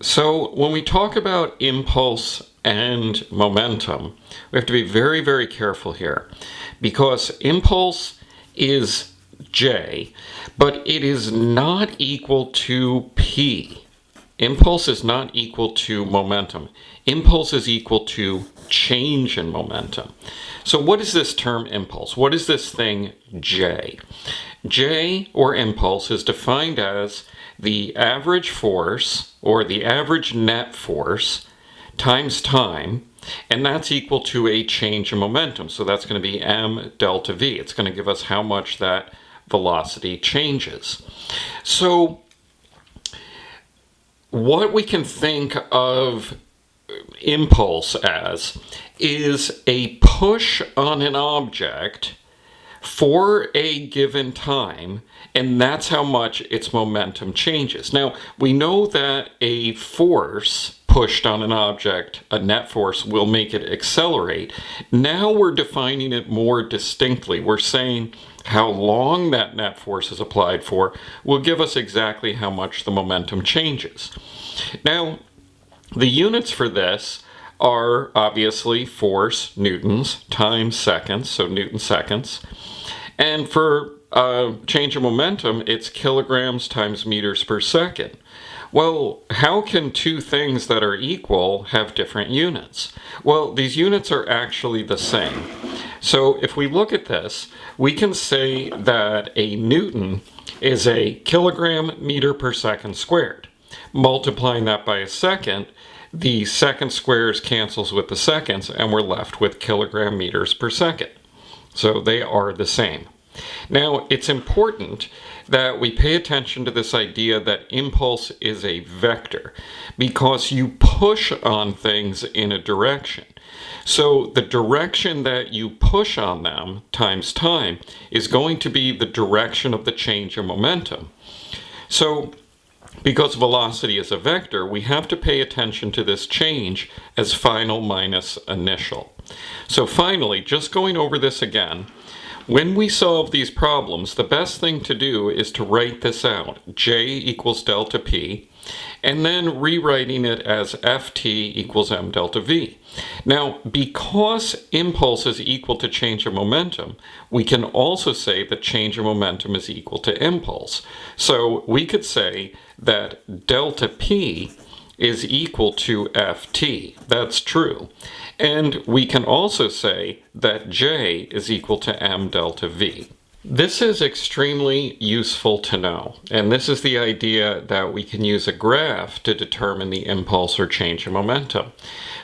So when we talk about impulse and momentum, we have to be very, very careful here because impulse is J, but it is not equal to P. Impulse is not equal to momentum. Impulse is equal to change in momentum. So what is this term impulse? What is this thing J? J, or impulse, is defined as the average force, or the average net force, times time, and that's equal to a change in momentum. So that's going to be m delta v. It's going to give us how much that velocity changes. So what we can think of impulse as is a push on an object for a given time, and that's how much its momentum changes. Now, we know that a force pushed on an object, a net force, will make it accelerate. Now we're defining it more distinctly. We're saying how long that net force is applied for will give us exactly how much the momentum changes. Now, the units for this are obviously force, newtons, time, seconds, so Newton seconds. And for change of momentum, it's kilograms times meters per second. Well, how can two things that are equal have different units? Well, these units are actually the same. So if we look at this, we can say that a newton is a kilogram meter per second squared. Multiplying that by a second, the second squares cancels with the seconds, and we're left with kilogram meters per second. So they are the same. Now, it's important that we pay attention to this idea that impulse is a vector because you push on things in a direction. So the direction that you push on them times time is going to be the direction of the change in momentum. So because velocity is a vector, we have to pay attention to this change as final minus initial. So finally, just going over this again, when we solve these problems, the best thing to do is to write this out, J equals delta P, and then rewriting it as Ft equals m delta V. Now, because impulse is equal to change of momentum, we can also say that change of momentum is equal to impulse. So we could say that delta P is equal to Ft. That's true. And we can also say that J is equal to m delta V. This is extremely useful to know, and this is the idea that we can use a graph to determine the impulse or change in momentum.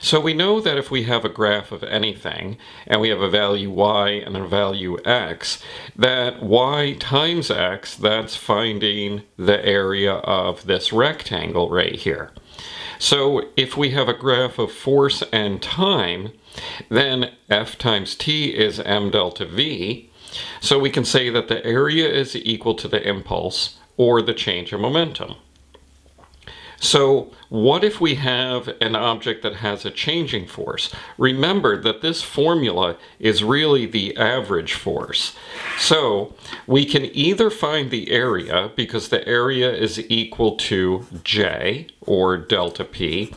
So we know that if we have a graph of anything, and we have a value y and a value x, that y times x, that's finding the area of this rectangle right here. So if we have a graph of force and time, then F times t is m delta v. So we can say that the area is equal to the impulse or the change in momentum. So what if we have an object that has a changing force? Remember that this formula is really the average force. So we can either find the area, because the area is equal to J, or delta P,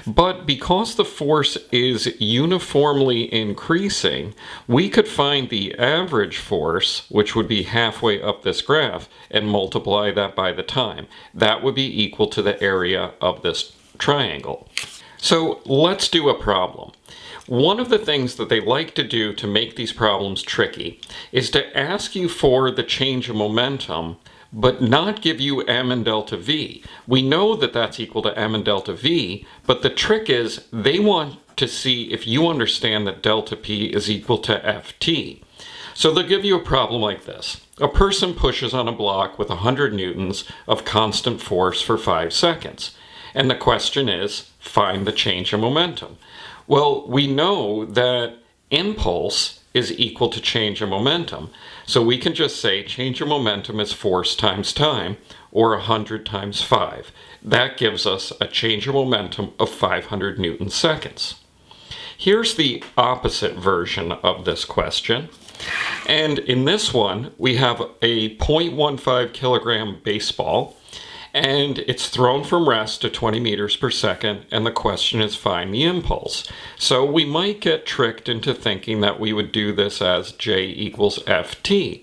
but because the force is uniformly increasing, we could find the average force, which would be halfway up this graph, and multiply that by the time. That would be equal to the area of this triangle. So let's do a problem. One of the things that they like to do to make these problems tricky is to ask you for the change of momentum, but not give you m and delta v. We know that that's equal to m and delta v, but the trick is they want to see if you understand that delta p is equal to ft. So they'll give you a problem like this. A person pushes on a block with 100 newtons of constant force for 5 seconds. And the question is, find the change in momentum. Well, we know that impulse is equal to change in momentum. So we can just say change in momentum is force times time, or 100 times 5. That gives us a change in momentum of 500 Newton seconds. Here's the opposite version of this question. And in this one, we have a 0.15 kilogram baseball, and it's thrown from rest to 20 meters per second, and the question is find the impulse. So we might get tricked into thinking that we would do this as J equals Ft.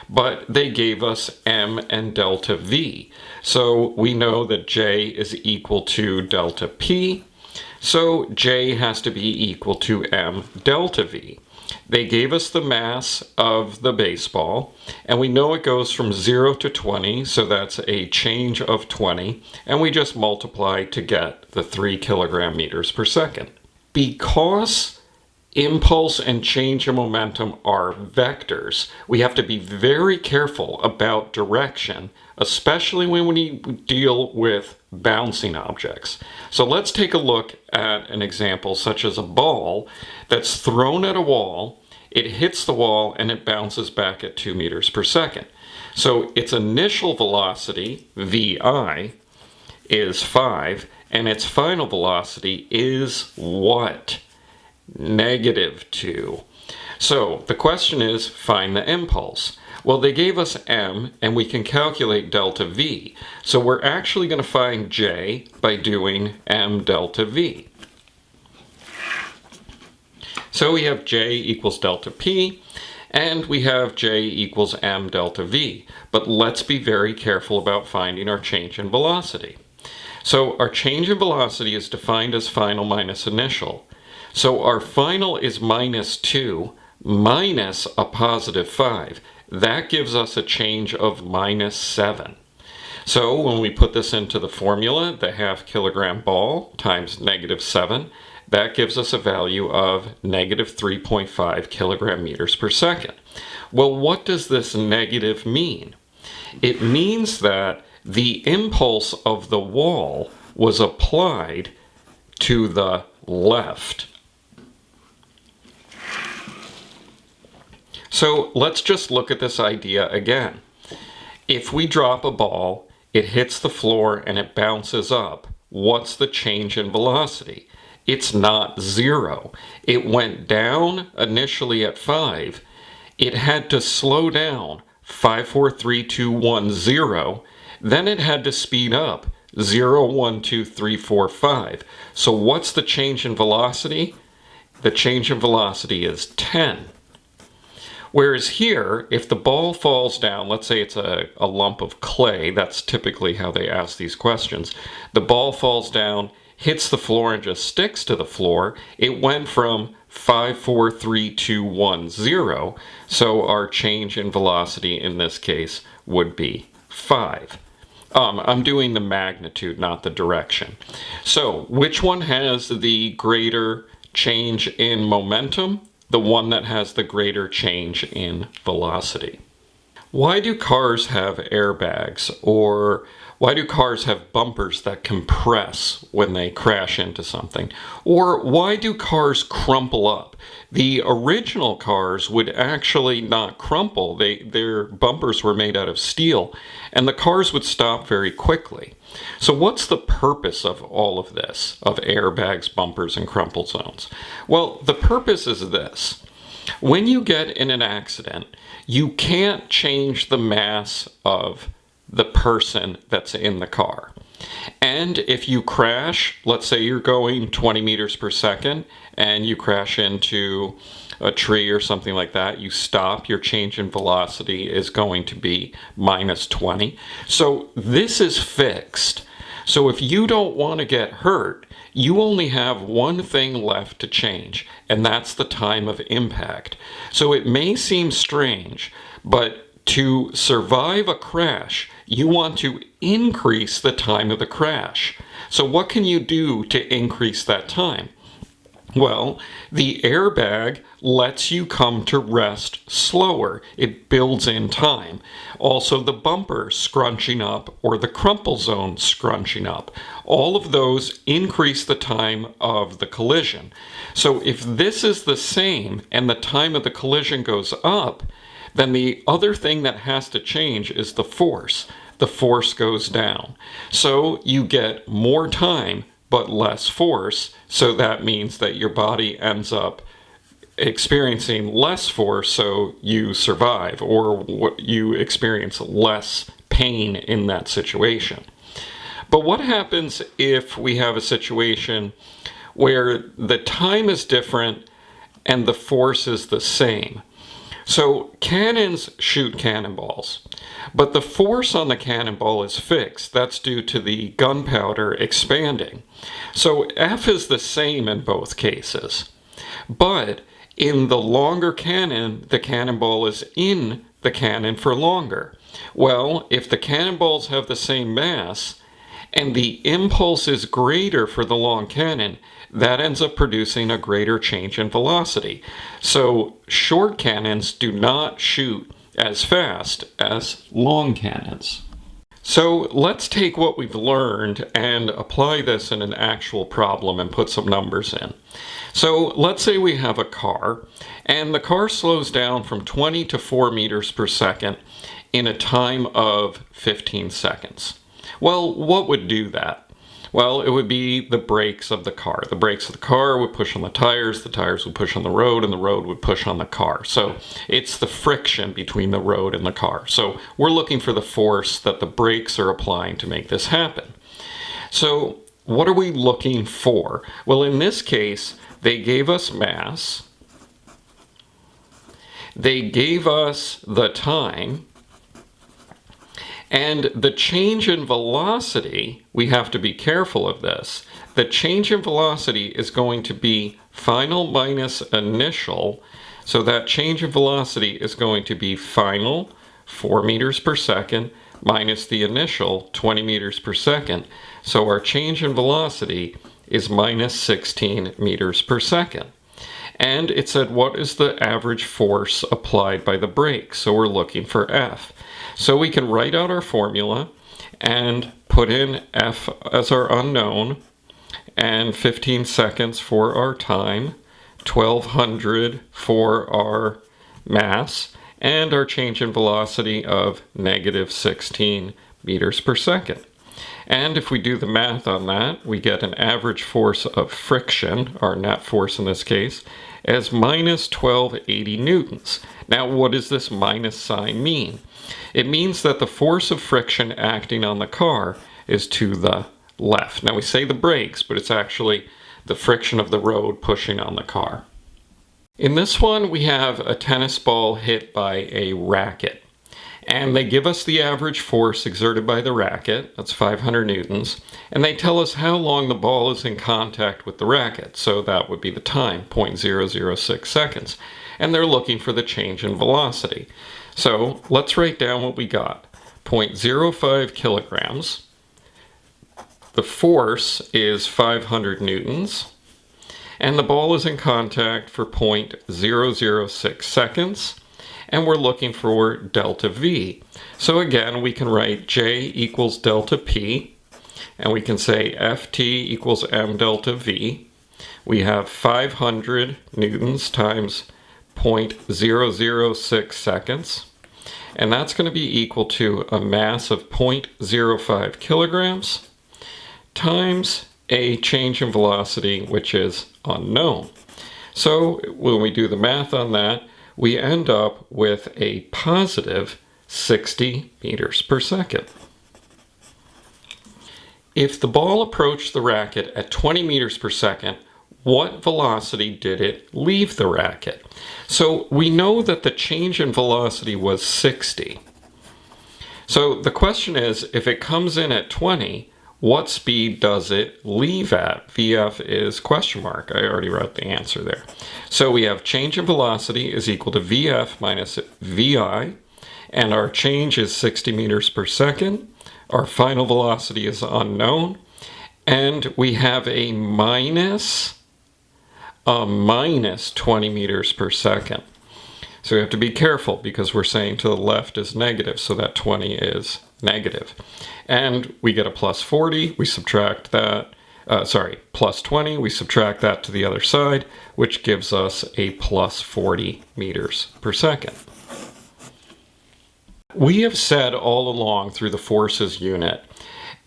But they gave us m and delta v. So we know that J is equal to delta P. So J has to be equal to m delta v. They gave us the mass of the baseball, and we know it goes from 0 to 20, so that's a change of 20, and we just multiply to get the 3 kilogram meters per second. Because impulse and change in momentum are vectors, we have to be very careful about direction, especially when we deal with bouncing objects. So let's take a look at an example such as a ball that's thrown at a wall, it hits the wall, and it bounces back at 2 meters per second. So its initial velocity, vi, is 5, and its final velocity is what? -2. So the question is, find the impulse. Well, they gave us m, and we can calculate delta v. So we're actually going to find J by doing m delta v. So we have J equals delta P, and we have J equals m delta v. But let's be very careful about finding our change in velocity. So our change in velocity is defined as final minus initial. So our final is -2 minus a +5. That gives us a change of -7. So when we put this into the formula, the half kilogram ball times -7, that gives us a value of -3.5 kilogram meters per second. Well, what does this negative mean? It means that the impulse of the wall was applied to the left. So let's just look at this idea again. If we drop a ball, it hits the floor and it bounces up. What's the change in velocity? It's not 0. It went down initially at 5. It had to slow down 5, 4, 3, 2, 1, 0. Then it had to speed up 0, 1, 2, 3, 4, 5. So what's the change in velocity? The change in velocity is 10. Whereas here, if the ball falls down, let's say it's a lump of clay, that's typically how they ask these questions. The ball falls down, hits the floor, and just sticks to the floor. It went from 5, 4, 3, 2, 1, 0. So our change in velocity in this case would be 5. I'm doing the magnitude, not the direction. So which one has the greater change in momentum? The one that has the greater change in velocity. Why do cars have airbags? Or why do cars have bumpers that compress when they crash into something? Or why do cars crumple up? The original cars would actually not crumple. Their bumpers were made out of steel, and the cars would stop very quickly. So what's the purpose of all of this, of airbags, bumpers, and crumple zones? Well, the purpose is this. When you get in an accident, you can't change the mass of the person that's in the car. And if you crash, let's say you're going 20 meters per second and you crash into a tree or something like that, you stop, your change in velocity is going to be -20. So this is fixed. So if you don't want to get hurt, you only have one thing left to change, and that's the time of impact. So it may seem strange, but to survive a crash, you want to increase the time of the crash. So what can you do to increase that time? Well, the airbag lets you come to rest slower. It builds in time. Also, the bumper scrunching up or the crumple zone scrunching up. All of those increase the time of the collision. So if this is the same and the time of the collision goes up, then the other thing that has to change is the force. The force goes down. So you get more time but less force, so that means that your body ends up experiencing less force, so you survive, or you experience less pain in that situation. But what happens if we have a situation where the time is different and the force is the same? So cannons shoot cannonballs, but the force on the cannonball is fixed. That's due to the gunpowder expanding. So F is the same in both cases. But in the longer cannon, the cannonball is in the cannon for longer. Well, if the cannonballs have the same mass and the impulse is greater for the long cannon, that ends up producing a greater change in velocity. So short cannons do not shoot as fast as long cannons. So let's take what we've learned and apply this in an actual problem and put some numbers in. So let's say we have a car, and the car slows down from 20 to 4 meters per second in a time of 15 seconds. Well, what would do that? Well, it would be the brakes of the car. The brakes of the car would push on the tires would push on the road, and the road would push on the car. So it's the friction between the road and the car. So we're looking for the force that the brakes are applying to make this happen. So what are we looking for? Well, in this case, they gave us mass. They gave us the time. And the change in velocity, we have to be careful of this. The change in velocity is going to be final minus initial. So that change in velocity is going to be final, 4 meters per second, minus the initial, 20 meters per second. So our change in velocity is minus 16 meters per second. And it said, what is the average force applied by the brake? So we're looking for F. So we can write out our formula and put in F as our unknown, and 15 seconds for our time, 1200 for our mass, and our change in velocity of negative 16 meters per second. And if we do the math on that, we get an average force of friction, our net force in this case, as minus 1280 newtons. Now, what does this minus sign mean? It means that the force of friction acting on the car is to the left. Now, we say the brakes, but it's actually the friction of the road pushing on the car. In this one, we have a tennis ball hit by a racket. And they give us the average force exerted by the racket, that's 500 newtons, and they tell us how long the ball is in contact with the racket, so that would be the time, 0.006 seconds. And they're looking for the change in velocity. So let's write down what we got. 0.05 kilograms. The force is 500 newtons. And the ball is in contact for 0.006 seconds. And we're looking for delta V. So again, we can write J equals delta P, and we can say Ft equals m delta V. We have 500 newtons times 0.006 seconds, and that's going to be equal to a mass of 0.05 kilograms times a change in velocity, which is unknown. So when we do the math on that, we end up with a positive 60 meters per second. If the ball approached the racket at 20 meters per second, what velocity did it leave the racket? So we know that the change in velocity was 60. So the question is, if it comes in at 20, what speed does it leave at? VF is question mark. I already wrote the answer there. So we have change in velocity is equal to VF minus VI, and our change is 60 meters per second. Our final velocity is unknown, and we have a minus 20 meters per second. So we have to be careful because we're saying to the left is negative, so that 20 is negative. And we get a plus 40, we subtract that, plus 20, we subtract that to the other side, which gives us a plus 40 meters per second. We have said all along through the forces unit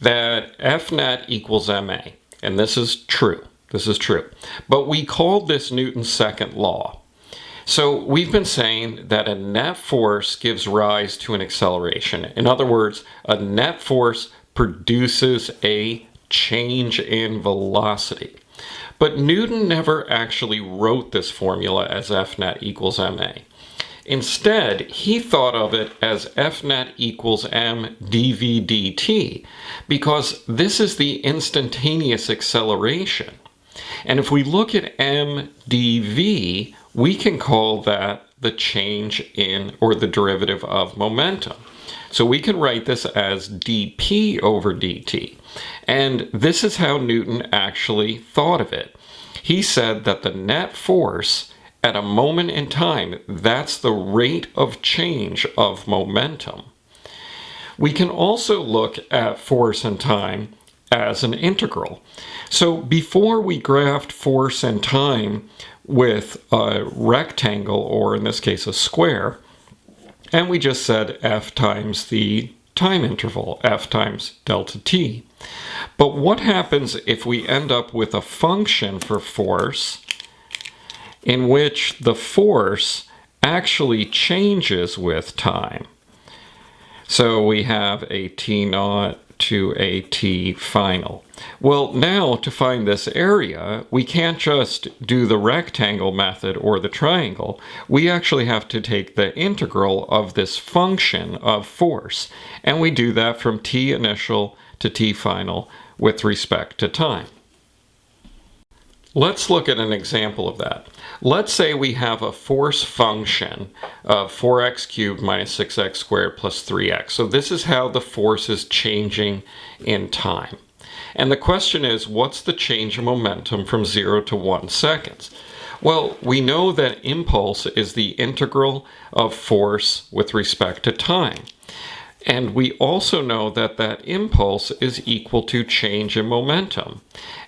that F net equals ma, and this is true. This is true. But we called this Newton's second law. So we've been saying that a net force gives rise to an acceleration. In other words, a net force produces a change in velocity. But Newton never actually wrote this formula as F net equals ma. Instead, he thought of it as F net equals m dv dt, because this is the instantaneous acceleration. And if we look at m dv, we can call that the change in, or the derivative of momentum. So we can write this as dp over dt. And this is how Newton actually thought of it. He said that the net force at a moment in time, that's the rate of change of momentum. We can also look at force and time as an integral. So before we graphed force and time with a rectangle, or in this case a square, and we just said F times the time interval, F times delta t. But what happens if we end up with a function for force in which the force actually changes with time? So we have a t naught to a t final. Well, now to find this area, we can't just do the rectangle method or the triangle. We actually have to take the integral of this function of force, and we do that from t initial to t final with respect to time. Let's look at an example of that. Let's say we have a force function of 4x cubed minus 6x squared plus 3x. So this is how the force is changing in time. And the question is, what's the change in momentum from 0 to 1 seconds? Well, we know that impulse is the integral of force with respect to time. And we also know that that impulse is equal to change in momentum.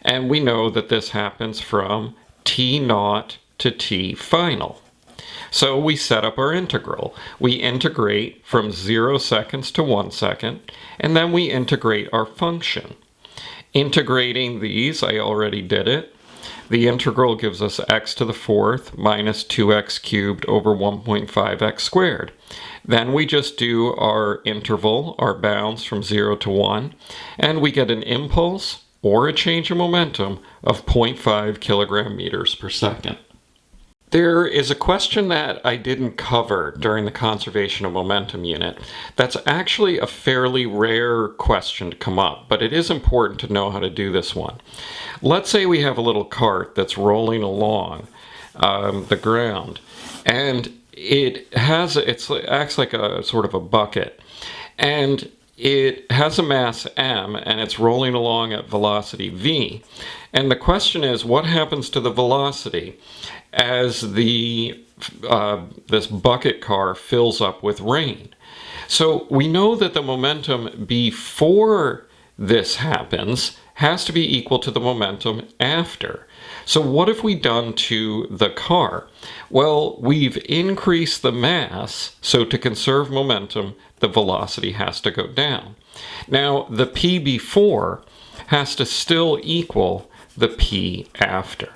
And we know that this happens from t naught to t final. So we set up our integral. We integrate from 0 seconds to 1 second, and then we integrate our function. Integrating these, I already did it. The integral gives us x to the fourth minus 2x cubed over 1.5x squared. Then we just do our interval, our bounds from 0 to 1, and we get an impulse or a change in momentum of 0.5 kilogram meters per second. There is a question that I didn't cover during the conservation of momentum unit. That's actually a fairly rare question to come up, but it is important to know how to do this one. Let's say we have a little cart that's rolling along the ground, and it acts like a sort of a bucket, and it has a mass m, and it's rolling along at velocity v. And the question is, what happens to the velocity as this bucket car fills up with rain? So we know that the momentum before this happens has to be equal to the momentum after. So what have we done to the car? Well, we've increased the mass, so to conserve momentum, the velocity has to go down. Now, the p before has to still equal the p after.